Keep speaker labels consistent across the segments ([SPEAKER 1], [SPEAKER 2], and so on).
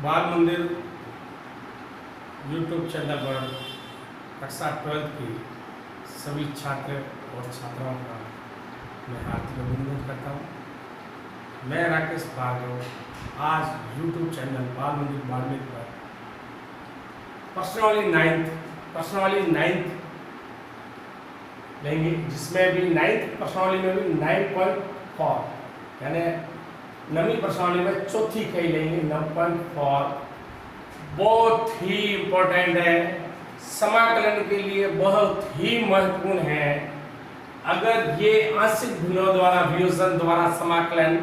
[SPEAKER 1] बाल मंदिर YouTube channel पर कक्षा 12 की सभी छात्र और छात्राओं का मैं हार्दिक अभिनंदन करता हूँ। मैं राकेश भार्गव आज यूट्यूब चैनल बाल मंदिर बाड़मेर पर प्रश्नावली नाइन्थ लेंगे, जिसमें भी नाइन्थ प्रश्नावली में भी 9.4 यानी नवी प्रश्नावली में चौथी कही लेंगे 9.4 बहुत ही इम्पोर्टेंट है, समाकलन के लिए बहुत ही महत्वपूर्ण है। अगर ये आंशिक भिन्नों द्वारा वियोजन द्वारा समाकलन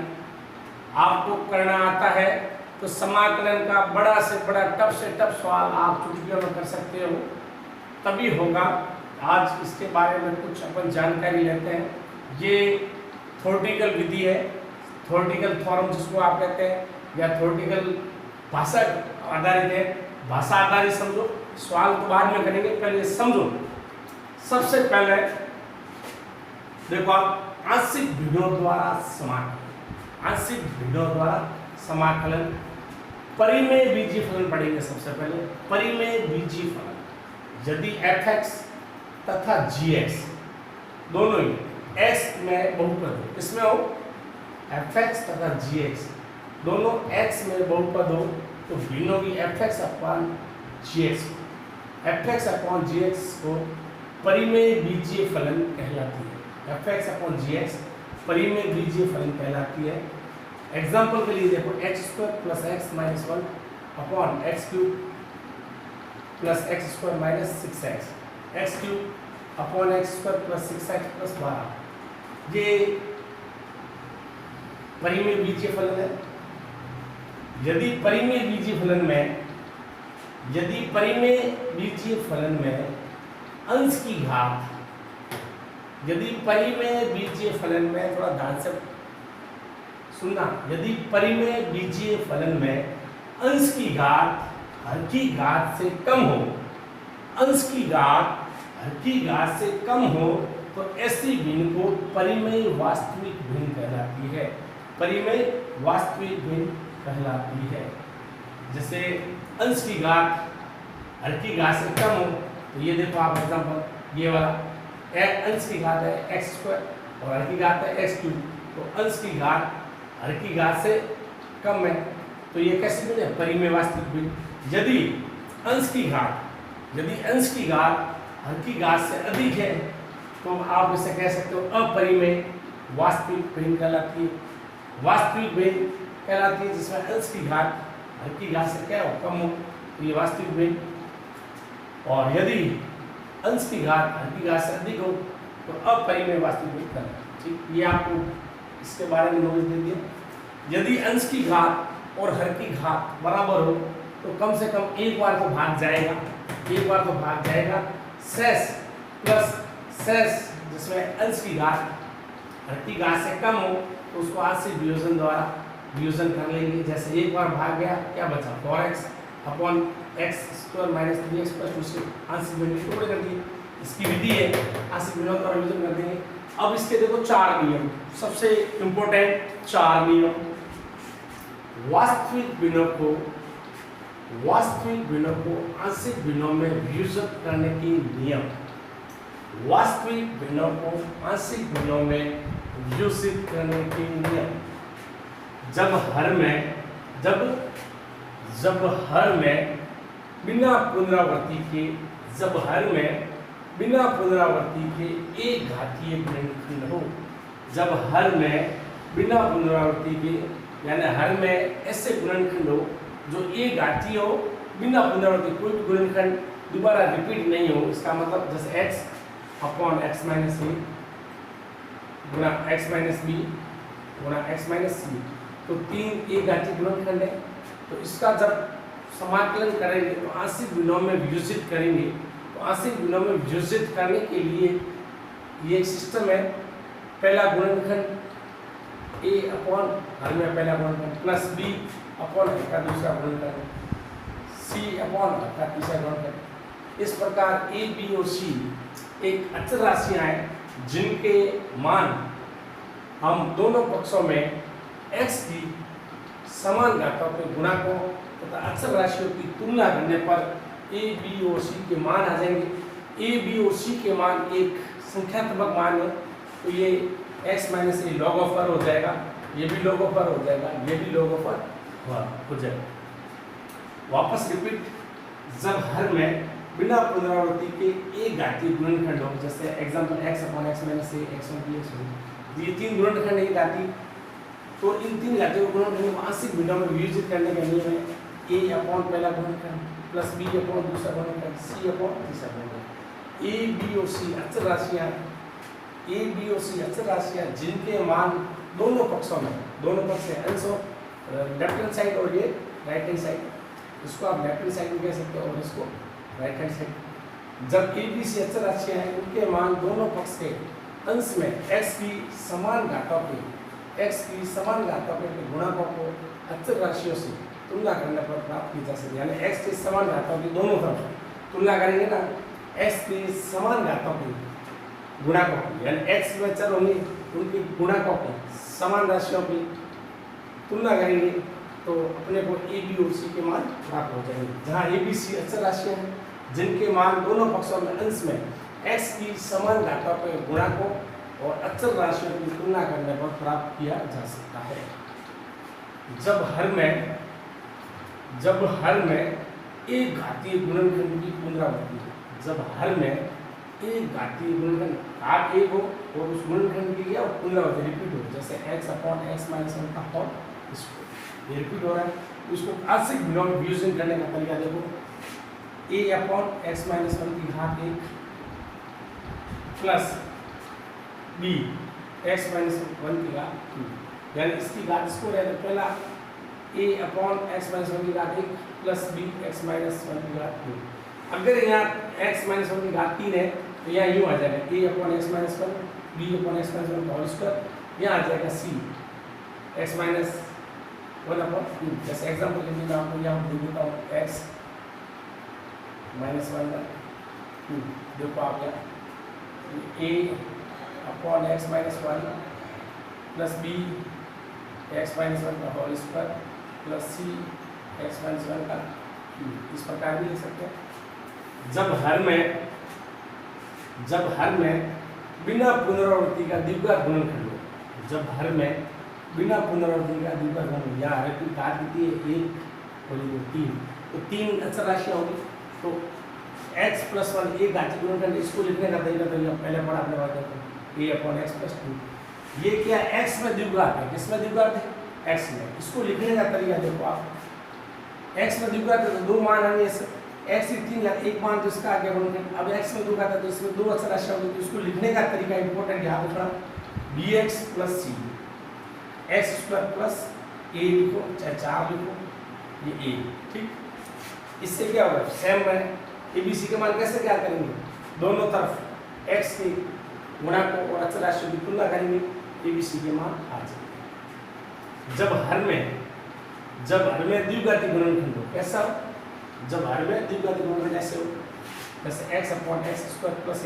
[SPEAKER 1] आपको करना आता है तो समाकलन का बड़ा से बड़ा टफ से टफ सवाल आप चुटकियों में कर सकते हो, तभी होगा। आज इसके बारे में कुछ अपन जानकारी लेते हैं। ये थ्योरेटिकल विधि है, थ्योरेटिकल फॉर्म जिसको आप कहते हैं, या थ्योरेटिकल भाषा आधारित है। भाषा आधारित समझो, सवाल तो बाद में करेंगे, पहले समझो। सबसे पहले देखो आप आंशिक भिन्नों द्वारा समाकलन, आंशिक भिन्नों द्वारा समाकलन परिमेय बीजीय फलन पढ़ेंगे। सबसे पहले परिमेय बीजीय फलन, यदि fx तथा gx दोनों ही x में बहुपद हो, इसमें हो fx तथा gx दोनों x में बहुपद हो तो भिन्नों की fx अपॉन gx को परिमेय बीजीय फलन कहलाती है। fx अपॉन gx परिमेय बीजीय फलन कहलाती है। एग्जाम्पल के लिए देखो x² plus x minus 1 upon x³ plus x² minus 6x, x³ upon x² plus 6x plus 12, ये परिमेय बीजीय फलन है। यदि परिमेय बीजीय फलन में अंश की घात, यदि परिमेय बीजीय फलन में, थोड़ा ध्यान से सुनना, यदि परिमेय बीजीय फलन में अंश की घात हर की घात से कम हो, अंश की घात हर की घात से कम हो तो ऐसी भिन्न को परिमेय वास्तविक भिन्न कहलाती है। परिमेय वास्तविक भिन्न कहलाती है। जैसे अंश की घात हर की घात से कम हो तो ये देखो आप एग्जांपल, ये वाला अंश की घात है x² और हर की घात है x³, तो अंश की घात हर की घात से कम है तो ये कैसी भिन्न है? परिमेय वास्तविक भिन्न। यदि अंश की घात हर की घात से अधिक है तो आप इसे कह सकते हो अपरिमेय वास्तविक भिन्न कहलाती है। वास्तविक भिन्न कहलाती है जिसमें अंश की घात हर की घात से क्या हो? कम हो, तो ये वास्तविक भिन्न। और यदि अंश की घात हर की घात से अधिक हो तो अपरिमेय वास्तविक भिन्न कहलाती है। ठीक, ये आपको इसके बारे में नॉलेज दे दिया। यदि अंश की घात और हर की घात बराबर हो तो कम से कम एक बार तो भाग जाएगा। शेष प्लस शेष जिसमें अंश की घात हर की घात से कम हो तो उसको आंशिक वियोजन द्वारा वियोजन कर लेंगे। जैसे एक बार भाग गया, क्या बचा? 4x upon x² minus 3x plus 2 से आंशिक भिन्न टुकड़े कर दिए। इसकी विधि है, आंशिक भिन्नों द्वारा वियोजन कर देंगे। अब इसके देखो 4 नियम, सबसे इंपॉर्टेंट 4 नियम। वास्तविक भिन्नों को आंशिक भिन्नों में वियोजित करने के नियम। वास्तविक भिन्नों को आंशिक भिन्नों में वियोजित करने के नियम। जब हर में बिना पुनरावृत्ति के एक घातीय गुणनखंड हो, जब हर में बिना पुनरावृत्ति के यानी हर में ऐसे गुणनखंड हो जो एक घातीय हो, बिना पुनरावृत्ति, कोई भी गुणनखंड दोबारा रिपीट नहीं हो। इसका मतलब जैसे x upon x minus a गुणा x माइनस b गुणा x माइनस c, तो 3 एक घातीय गुणनखंड है। तो इसका जब समाकलन करेंगे तो आंशिक भिन्नों में वियोजित करेंगे। तो आंशिक भिन्नों में वियोजित करने के लिए ये एक सिस्टम है। पहला गुणनखंड a अपॉन हर में पहला गुणनखंड प्लस b अपॉन हर का दूसरा गुणनखंड c अपॉन हर का तीसरा गुणनखंड। इस प्रकार a, b और c एक अचर राशियां हैं जिनके मान हम दोनों पक्षों में x की समान घातों के गुणा को तथा अचर राशियों की तुलना करने पर ए बी और सी के मान आ जाएंगे। ए बी और सी के मान एक संख्यात्मक मान है, तो ये x minus A log of r हो जाएगा, ये भी लॉग ऑफ r हो जाएगा, ये भी लॉग ऑफ r हो जाएगा। वापस रिपीट, जब हर में बिना पुनरावृत्ति के एक घातीय गुणनखंड हो, जैसे example x upon x minus a x1 dx हो, ये तीन गुणनखंड एक घातीय, तो इन तीन घातीय गुणनखंड को आंशिक भिन्नों में विभाजित करने का नियम है a अपॉन पहला गुणनखंड प्लस b अपॉन दूसरा गुणनखंड c अपॉन तीसरा गुणनखंड। a b और c अचर राशियां, a b और c अचर राशियां जिनके मान दोनों पक्षों में, दोनों पक्ष है अंश और लेफ्ट हैंड साइड और ये राइट हैंड साइड, इसको आप लेफ्ट हैंड साइड में कह सकते हो और इसको राइट हैंड साइड। जब a b c अचर राशियां हैं, उनके मान दोनों पक्ष के अंश में x की समान घातों के गुणकों को अचर राशियों से तुलना करने पर प्राप्त की जा सकती है। यानी x के समान घातों की दोनों तरफ तुलना करेंगे ना, x के समान घातों की गुणकों की, यानी x में चर होंगे उनके गुणकों की समान राशियों की तुलना करेंगे तो अपने को a b और c के मान प्राप्त हो जाएंगे। जहाँ a b c अचर राशियां हैं जिनके मान दोनों पक्षों में अंश में x की समान घातों के गुणकों और अचर राशियों की तुलना करने पर प्राप्त किया जा सकता है। जब हर में एक घातीय गुणनखंड की पुनरावृत्ति हो, जब हर में एक घातीय गुणनखंड घात एक हो और उस गुणनखंड की क्या पुनरावृत्ति रिपीट हो, जैसे x अपॉन x माइनस 1 का होल ये रिपीट हो रहा है, इसको आंशिक भिन्नों में विभाजन करने का तरीका देखो, a अपॉन x माइनस 1 की घात 1 प्लस b x माइनस 1 की घात 2, यानी इसकी घात इसको रहता है पहला a अपॉन x माइनस 1 की घात 1 प्लस b x माइनस 1 की घात 2। अगर यहाँ x माइनस 1 की घात 3 है तो यहाँ यूँ आ जाएगा a upon x minus 1 b upon x minus 1 का होल स्क्वायर, यहाँ आ जाएगा c x माइनस 1 अपॉन 2। जैसे एग्जाम्पल के लिए मैं आपको यहाँ दे देता हूँ x माइनस 1 देखो आप यहाँ a upon x minus 1 plus b x minus 1 का whole square plus c x minus 1 का इस प्रकार भी लिख सकते हैं। जब हर में बिना पुनरावृत्ति का द्विघात गुणनखंड हो, जब हर में बिना पुनरावृत्ति का द्विघात गुणनखंड, यहाँ हर की घात कितनी है 1 और 3, तो 3 अचर राशियाँ होगी, तो x प्लस 1 एक घातीय गुणनखंड, इसको लिखने का तरीका तो पहले पढ़ा आपने बात करते a अपॉन x प्लस 2, ये क्या x में द्विघात है, किसमें द्विघात है x में, इसको लिखने का तरीका देखो आप, x में द्विघात है तो दो मान आएंगे, x की 3 एक मान तो इसका आगे गुणनखंड, अब x में द्विघात है तो इसमें दो अचर राशियां होंगी, तो इसको लिखने का तरीका इंपॉर्टेंट यहाँ पे थोड़ा bx plus c x square plus a लिखो चाहे 4 लिखो ये a, ठीक। इससे क्या होगा सेम है a b c के मान कैसे क्या करेंगे, दोनों तरफ x के गुणकों और अचर राशियों की तुलना करेंगे, a b c के मान आ जाएंगे। जब हर में द्विघाती गुणनखंड हो, कैसा हो, जब हर में द्विघाती गुणनखंड ऐसे हो, जैसे x upon x square plus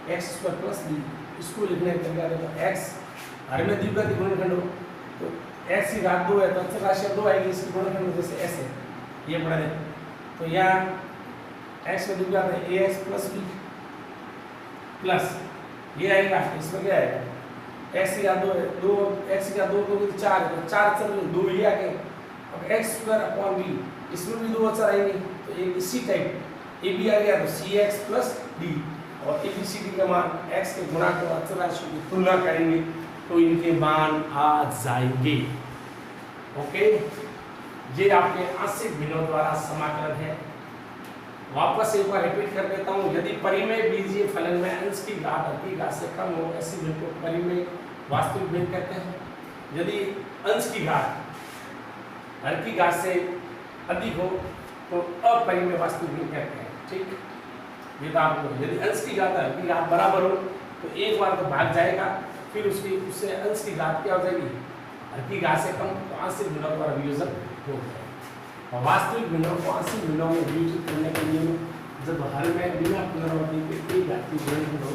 [SPEAKER 1] x square plus b, इसको लिखने का तरीका देखो, x हर में द्विघाती गुणनखंड हो तो x की घात 2 है तो अचर राशियां 2 आएगी, इसकी गुणनखंड जैसे s है ये पढ़ा देते, तो यहाँ x में द्विघात है ax प्लस b प्लस ये आएगा, इसमें क्या आएगा x की घात 2 है, 2 x की घात 2 तो 4 है, तो 4 अचर 2 ये आ गए, अब x स्क्वायर अपॉन b, इसमें भी 2 अचर आएंगे, तो एक इसी टाइप a b आ गया तो cx प्लस d, और a b c d का मान x के गुणा को अचर राशियों की तुलना करेंगे तो इनके मान आ जाएंगे। ओके, ये आपके आंशिक भिन्नों द्वारा समाकलन है। वापस एक बार रिपीट कर देता हूँ, यदि परिमेय बीजीय फलन में अंश की घात हर की घात से कम हो, ऐसे भिन्न को परिमेय वास्तविक भिन्न कहते हैं। यदि अंश की घात हर की घात से अधिक हो तो अपरिमेय वास्तविक भिन्न कहते हैं, ठीक। ये तो आपको, यदि अंश की घात हर की घात बराबर हो तो एक बार तो भाग जाएगा, फिर उससे अंश की घात क्या हो जाएगी, हर की घात से कम, तो आंशिक भिन्नों द्वारा वियोजन हो जाएगा। और वास्तविक भिन्नों को आंशिक भिन्नों में वियोजित करने के लिए जब हर में बिना पुनरावृत्ति के एक घातीय गुणनखंड हो,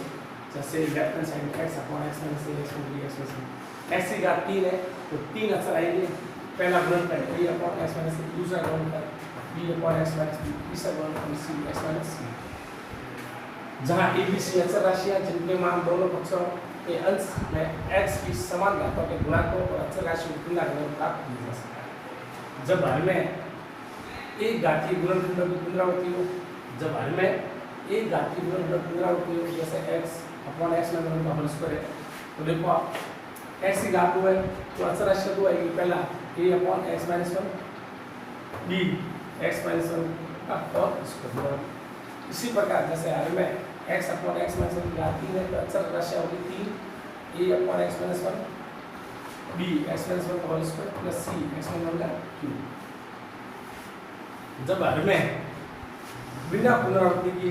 [SPEAKER 1] जैसे left hand side x upon x minus a x की घात 3 है तो 3 अचर आएंगे, पहला गुणनफल a upon x minus a, दूसरा गुणनफल b upon x minus b, तीसरा गुणनफल c x माइनस c। जहाँ a b c अचर राशियां जिनके मान दोनों पक्षों के अंश में x की समान घातों के गुणकों और अचर राशि की तुलना करके प्राप्त की जा सकता है। जब हर में एक घातीय गुणनखंडों की पुनरावृत्ति हो, जब हर में एक घातीय गुणनखंड की पुनरावृत्ति हो, जैसे x अपॉन x में गुणन का होल स्क्वायर है, तो देखो आप x की घात 2 है तो अचर राशि 2 आएगी, पहला a upon x minus 1, b x minus 1 का होल स्क्वायर। इसी प्रकार जैसे हर में x अपॉन x माइनस 1 की घात 3 है तो अचर राशि होगी 3 a upon x minus 1, b x minus 1 का whole square plus c x minus 1 का क्यूब। जब हर में बिना पुनरावृत्ति की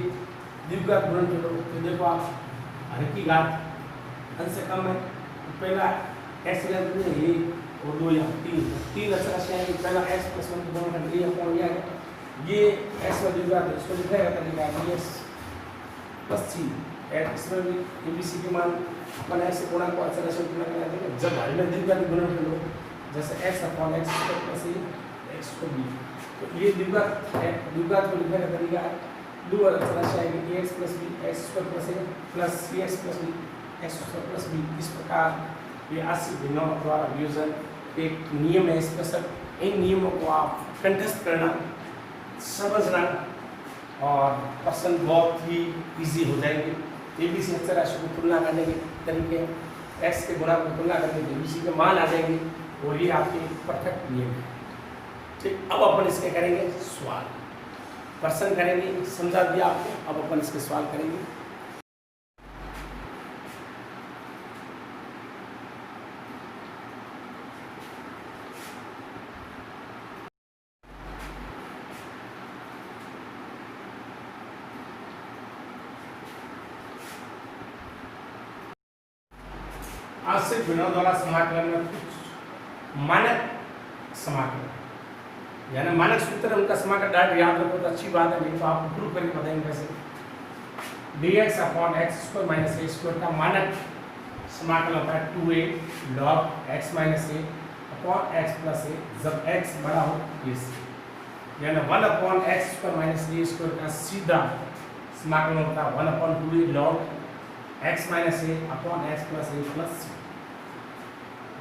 [SPEAKER 1] द्विघात गुणनखंड हो तो देखो आप हर की घात अंश से कम है, तो पहला x की घात में ये और 2 यहाँ 3 अचर राशियां हैं। पहला x प्लस 1 की गुणनखंड a अपॉन यह है, ये x का द्विघात है, इसको लिखा जाता है dx प्लस c। इसमें भी abc के मान अपन x से गुणा को अचर राशि गुणा करना है। जब हर में द्विघात गुणनखंड हो जैसे x upon x plus a x को b, तो ये द्विघात है, द्विघात को लिखने का तरीका है दो अचर राशि आएगी ax plus b x square plus a plus cx plus b x square plus b। इस प्रकार ये 80 भिन्नों द्वारा वियोजन एक नियम है स्पेशल। इन नियमों को आप कंठस्थ करना, समझना और प्रश्न बहुत ही इजी हो जाएंगे। abc अचर राशि को तुलना करने के तरीके, x के गुणा को तुलना करने के abc के मान आ जाएंगे और ये आपके परफेक्ट नियम है। ठीक, अब अपन इसके करेंगे सवाल, प्रश्न करेंगे, समझा दिया आपको, अब अपन इसके सवाल करेंगे। आश्रित भिन्नों द्वारा समाकलन में कुछ मानक समाकलन यानी मानक सूत्र उनका समाकलन डायरेक्ट याद रखो तो अच्छी बात है, नहीं तो आप प्रूव करके बताएंगे कैसे। dx upon x square minus a square का मानक समाकलन होता है 2a log x minus a upon x plus a, जब x बड़ा हो a से, यानी 1 upon x square minus a square का सीधा समाकलन होता है 1 upon 2a log x minus a upon x plus a plus c।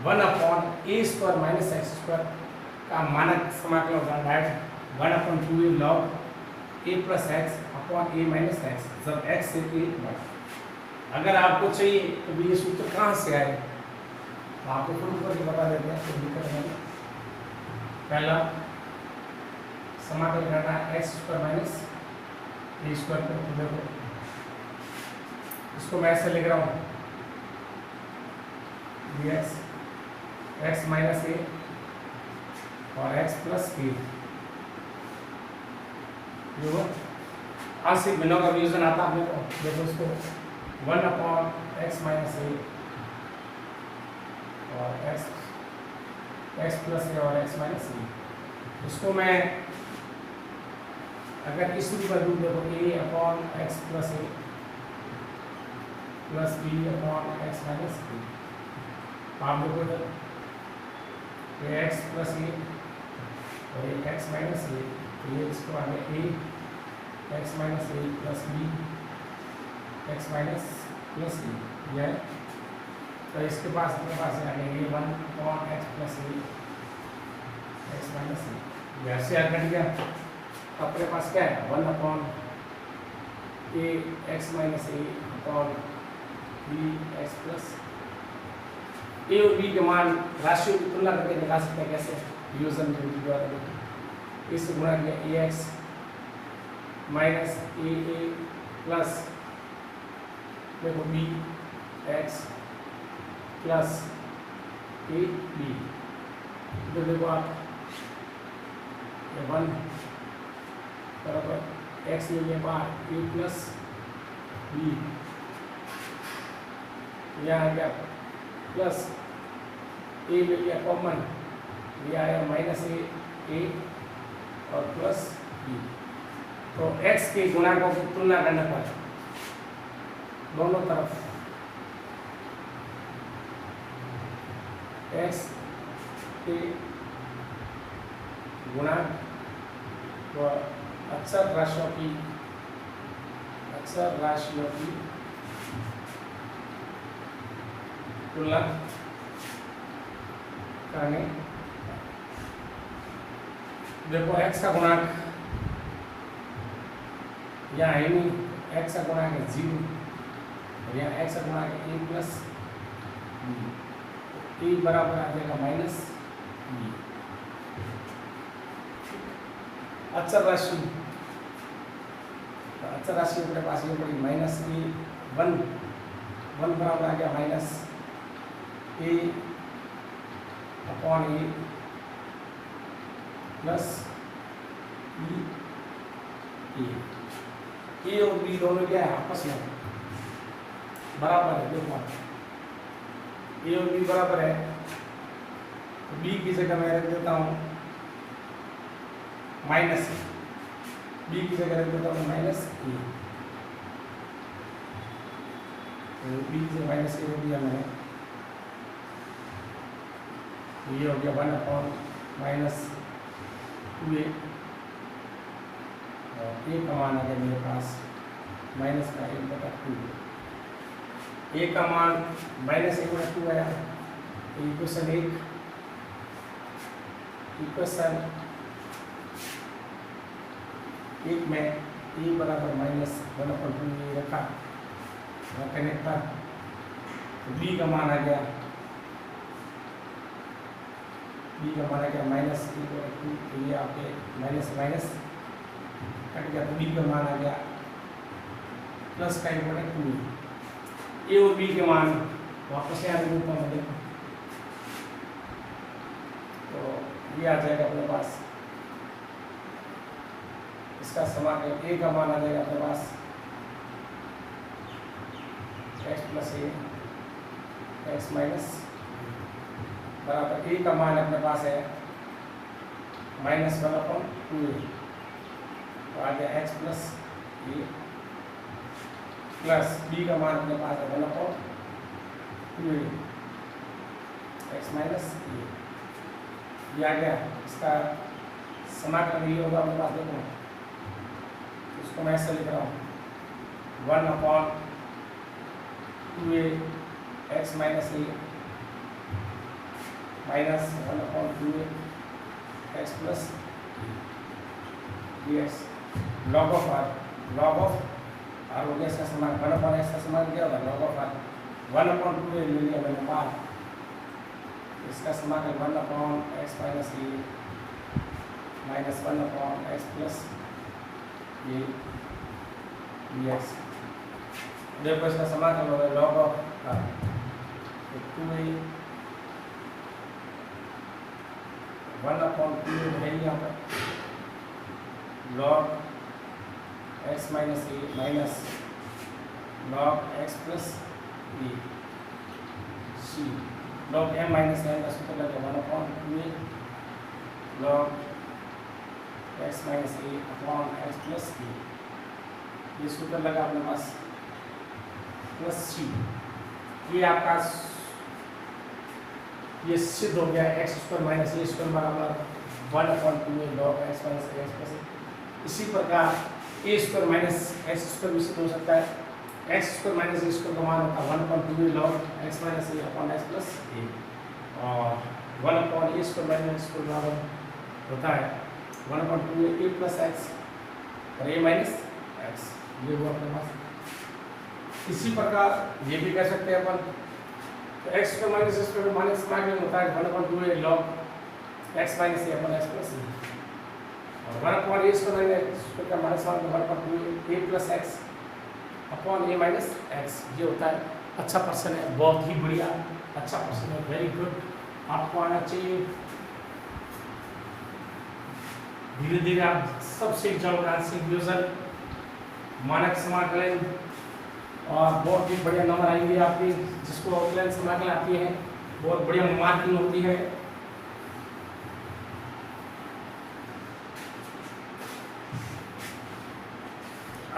[SPEAKER 1] 1 upon a square minus x square का मानक समाकलन होता है 1 upon 2a log a plus x upon a minus x, जब x से a बढ़ा। अगर आपको चाहिए तो ये सूत्र कहाँ से आए तो आपको प्रूफ करके बता देते हैं, कोई दिक्कत नहीं। पहला समाकलन करना है x square minus a square पर, तो देखो इसको मैं ऐसे लिख रहा हूँ dx x माइनस ए और x प्लस ए, जो आंशिक भिन्नों का वियोजन आता है तो देखो इसको 1 अपॉन एक्स माइनस ए और x प्लस ए और x माइनस ए, इसको मैं अगर इस रूप में दूँ देखो a upon x plus a plus b upon x minus a, आप देखो इधर ये x प्लस ए और ये x माइनस ए, तो ये इसको आगे a x minus a plus b x minus plus a, यह तो इसके पास अपने पास आगे ये 1 upon x plus a x minus a, यह से कट गया। अपने पास क्या है 1 upon a x minus a upon b x plus a और बी के मान राशियों की तुलना करके निकाल सकते हैं कैसे, वियोजन विधि द्वारा। इस गुणा किया a x minus a plus देखो b x plus a b, तो देखो आप 1 बराबर एक्स ले लिया बाहर ए प्लस बी, यहाँ आ गया प्लस ए ले लिया कॉमन, ये आया माइनस ए और प्लस बी। तो x के गुणांकों की तुलना करने पर दोनों तरफ x के गुणा व अक्षर राशियों की तुलना करने। देखो x का गुणांक यहाँ है नहीं, x का गुणांक है 0 और यहाँ x का गुणांक है a प्लस b, a बराबर आ जाएगा माइनस b। अक्षर राशि अपने पास ये पड़ी माइनस ए 1 बराबर आ गया minus a upon A plus a और बी दोनों क्या है आपस में बराबर है। देखो ए और बी बराबर है तो बी की जगह मैं रख देता हूँ माइनस, बी की जगह रख देता हूँ माइनस ए, तो बी से माइनस ए हो गया मैंने, ये हो गया 1 अपॉन माइनस 2a और ए का मान आ गया मेरे पास माइनस का 1/2। ए का मान माइनस 1/2 आया। इक्वेशन 1 में ए बराबर माइनस 1/2 रखा कनेक्ट था, तो बी का मान आ गया माइनस 1/2, ये आपके माइनस माइनस कट गया तो बी का मान आ गया प्लस का 1/2। ए और बी के मान वापस यहाँ देता हूँ देखो, तो ये आ जाएगा अपने पास, इसका समाकलन ए का मान आ जाएगा अपने पास x plus a x minus बराबर ए का मान अपने पास है -1/2a, तो आ गया x plus a plus B का मान अपने पास है 1/2a एक्स माइनस ए, ये आ गया। इसका समाकलन ये होगा अपने पास, देखो इसको मैं ऐसे लिख रहा हूँ 1/2a x minus a minus 1/2a x plus dx log of r हो गया, इसका समान 1/x का समान क्या होगा log ऑफ आर 1/2a ले लिया मैंने पार, इसका समान 1/x minus a minus 1/x plus ये dx। देखो इसका समान होगा log ऑफ आर, तो 2a 1/2 है यहाँ पर log x minus a minus log x plus A C, log m minus n का सूत्र लगे 1/2a log x minus a upon x plus ए, ये सूत्र लगा अपने पास प्लस सी। ये आपका ये सिद्ध हो गया x² माइनस ए स्क्वायर बराबर 1/2a log x माइनस ए एक्स प्लस। इसी प्रकार a² माइनस x² भी सिद्ध हो सकता है, x² माइनस a² का मान होता है 1/2a log x minus a upon x plus a, और 1/a² माइनस x² बराबर होता है 1/2a a प्लस x और a माइनस x, ये हुआ अपने पास। इसी प्रकार ये भी कह सकते हैं अपन, तो x² माइनस a² माइनस समाकलन होता है 1/2a log x minus a upon x plus a, और 1/a² माइनस x² का minus 1/2a plus x upon a minus x, ये होता है। अच्छा प्रश्न है, बहुत ही बढ़िया अच्छा प्रश्न है, वेरी गुड, आपको आना चाहिए। धीरे धीरे आप सब सीख जाओगे, आंशिक वियोजन, मानक समाकलन, और बहुत ही बढ़िया नंबर आएंगे आपके, जिसको अवकलन समाकलन आती है बहुत बढ़िया मार्किंग होती है।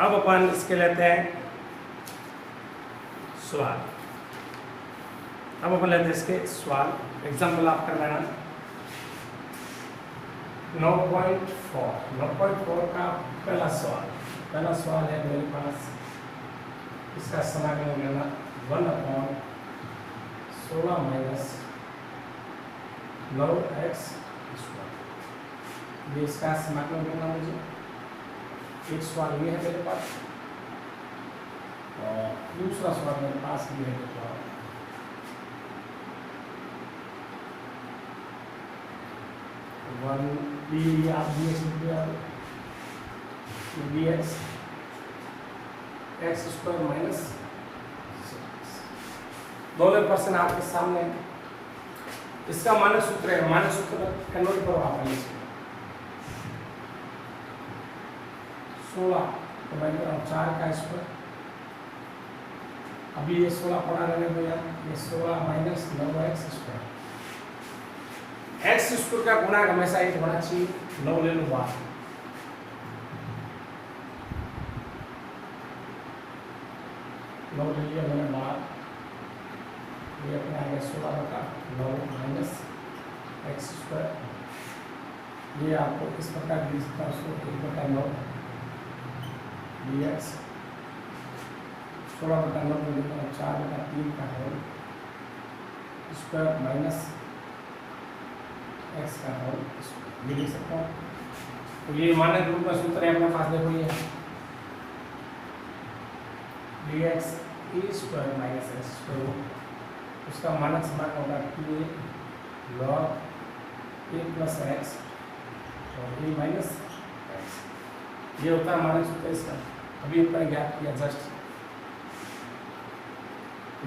[SPEAKER 1] अब अपन इसके लेते हैं सवाल, अब अपन लेते हैं इसके सवाल, एग्जाम्पल आप कर लेना। 9.4 का पहला सवाल है मेरे पास, इसका समाकलन करना 1/16 माइनस 9x स्क्वायर, ये इसका समाकलन करना मुझे। एक सवाल ये है मेरे पास और दूसरा सवाल मेरे पास ये है तो 1 डी आप dx एक्स स्क्वायर माइनस दोनों पर्सन आपके सामने, इसका मानक सूत्र है, मानक सूत्र कन्वर्ट करो आप 16 तो मैं 4 का स्क्वायर, अभी ये 16 पढ़ा रहने को यार, ये 16 minus 9x square, x square का गुणा हमेशा 1 होना चाहिए, 9 ले लो बाहर, ले लिया मैंने बाहर, ये अपने आगे 16/9 माइनस एक्स स्क्वायर, ये आपको इस प्रकार लिख सकता है, उसको 1/9 dx 16/9 में लिखता हूँ 4/3 का होल स्क्वायर माइनस एक्स का होल ये लिख सकता हूँ। तो ये मानक रूप में सूत्र है अपने पास, देखो ये dx ए स्क्वायर माइनस एक्स स्क्वायर, उसका मानक समाकलन होगा 2a log a plus x और a माइनस एक्स, ये होता है मानक सूत्र इसका। अभी ऊपर ज्ञात किया जस्ट,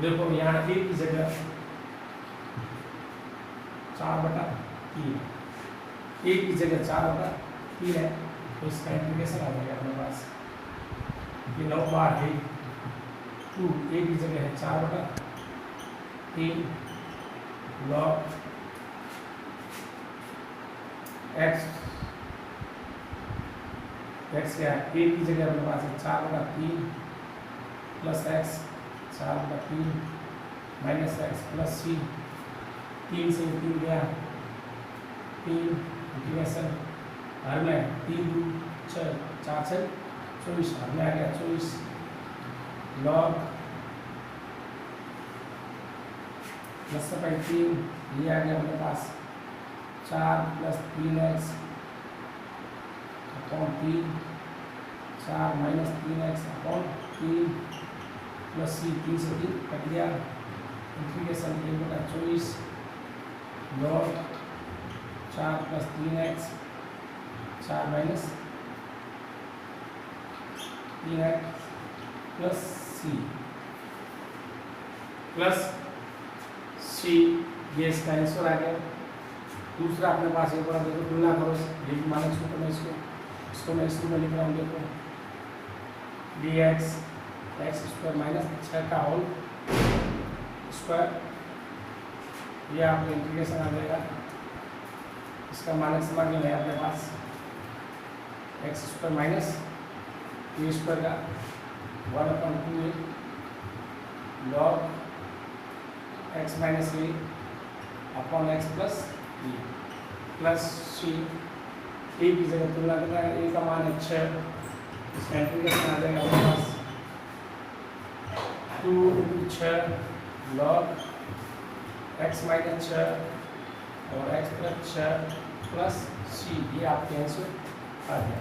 [SPEAKER 1] देखो यहाँ a की जगह 4/3, a की जगह 4/3 है, तो इसका इंटीग्रेशन आ जाएगा अपने पास, ये 9 बार है 2, a की जगह है 4/3 log एक्स क्या है, a की जगह अपने पास है 4/3 plus x 4/3 minus x plus c, 3 से 3 गया 3 इंटीग्रेशन हर में 3 2 6 4 6 24 हर में आ गया 24 log +3 ये आ गया अपने पास 4 + 3x upon 3 4 - 3x upon 3 plus c 3 से 3 कट गया, integration 1/24 log 4 + 3x 4 - 3x plus c, ये इसका आंसर आ गया। दूसरा अपने पास एक बार देखो, तुलना करो, ये भी मानक सूत्र में इसको मैं इसको लिख रहा हूँ, देखो dx एक्स स्क्वायर माइनस 6 का होल स्क्वायर, ये आपको इंटीग्रेशन आ जाएगा, इसका मानक समाकलन है अपने पास x square minus a square का 1/2 log x minus a upon x plus e plus c, a की जगह तुलना करना है, ए का मान है 6, इसका इंटीग्रेशन आ जाएगा हमारे पास 2 × 6 log एक्स माइनस 6 और एक्स प्लस 6 प्लस सी, ये आपके आंसर आ गया।